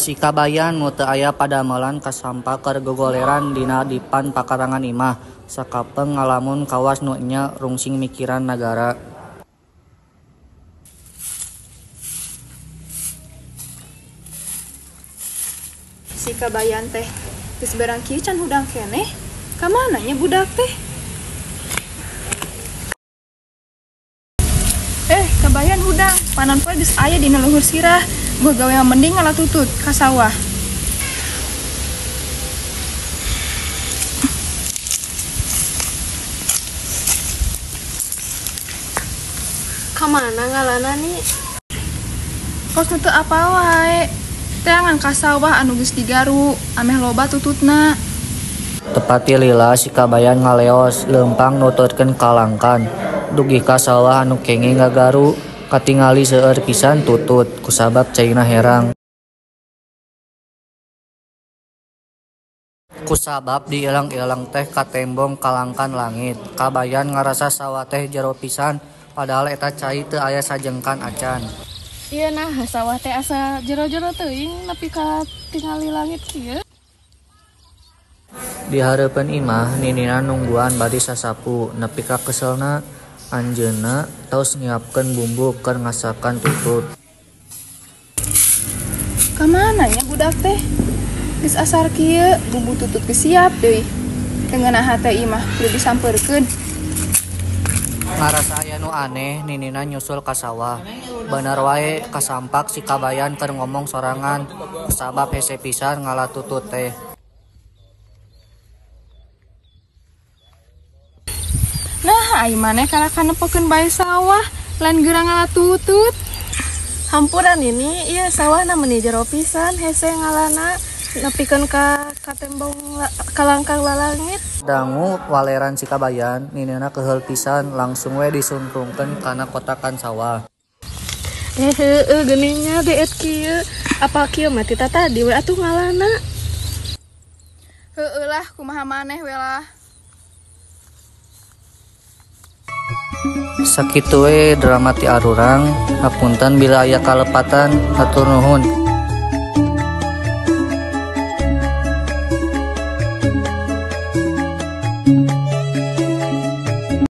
Si kabayan nu teu aya padamelan kasampa keur gogoleran dina dipan pakarangan imah. Sakapeung ngalamun kawas nu nya rungsing mikiran nagara. Si kabayan teh geus barang kieu can hudang keneh. Ka mana nya budak teh? Kabayan hudang, panon poe geus aya dina luhur sirah. Gua gawe mending ngalatutut ka sawah. Kamana ngalana nih? Kos teu apa wae. Teangan ka sawah anu geus digaru, ameh loba tututna. Tepati lila si kabayan ngaleos leumpang nututkeun kalangkan. Dugi ka sawah anu kenge ngagaru, katingali seueur pisan tutut, kusabab caina herang. Kusabab dielang-elang teh katembong kalangkan langit. Kabayan ngarasa sawah teh jero pisan, padahal eta cai teu aya sajengkan acan. Iya nah, sawah teh asa jero-jero teuing nepi ka tingali langit kieu. Di hareupeun imah ninina nungguan bari sasapu, nepi ka keselna anjeunna tos nyiapkeun bumbu keur ngasakan tutut. Ka mana nya budak teh? Geus asar kieu, bumbu tutut geus siap deui. Teungeunah teh imah kudu disampeurkeun. Ngarasa aya nu aneh, ninina nyusul ka sawah. Bener wae kasampak si kabayan keur ngomong sorangan, kusabab hese pisan ngalatutut teh. Nah, ai maneh kalakan nepokeun bae sawah, lain geurang ngalatutut. Hampuran ini, iya sawah namanya jero pisan, hese ngalana nepikeun ka tembong kalangkang lalangit. Dangu waleran si kabayan, ninina keheul pisan langsung we disuntrungkeun kana kotakan sawah. Geningnya deet kieu. Apa kieu mah ti tadi we atuh ngalana. Heueuh lah, kumaha maneh we lah. Sakitu we drama ti arurang, hapunten bila aya kalepatan, hatur nuhun.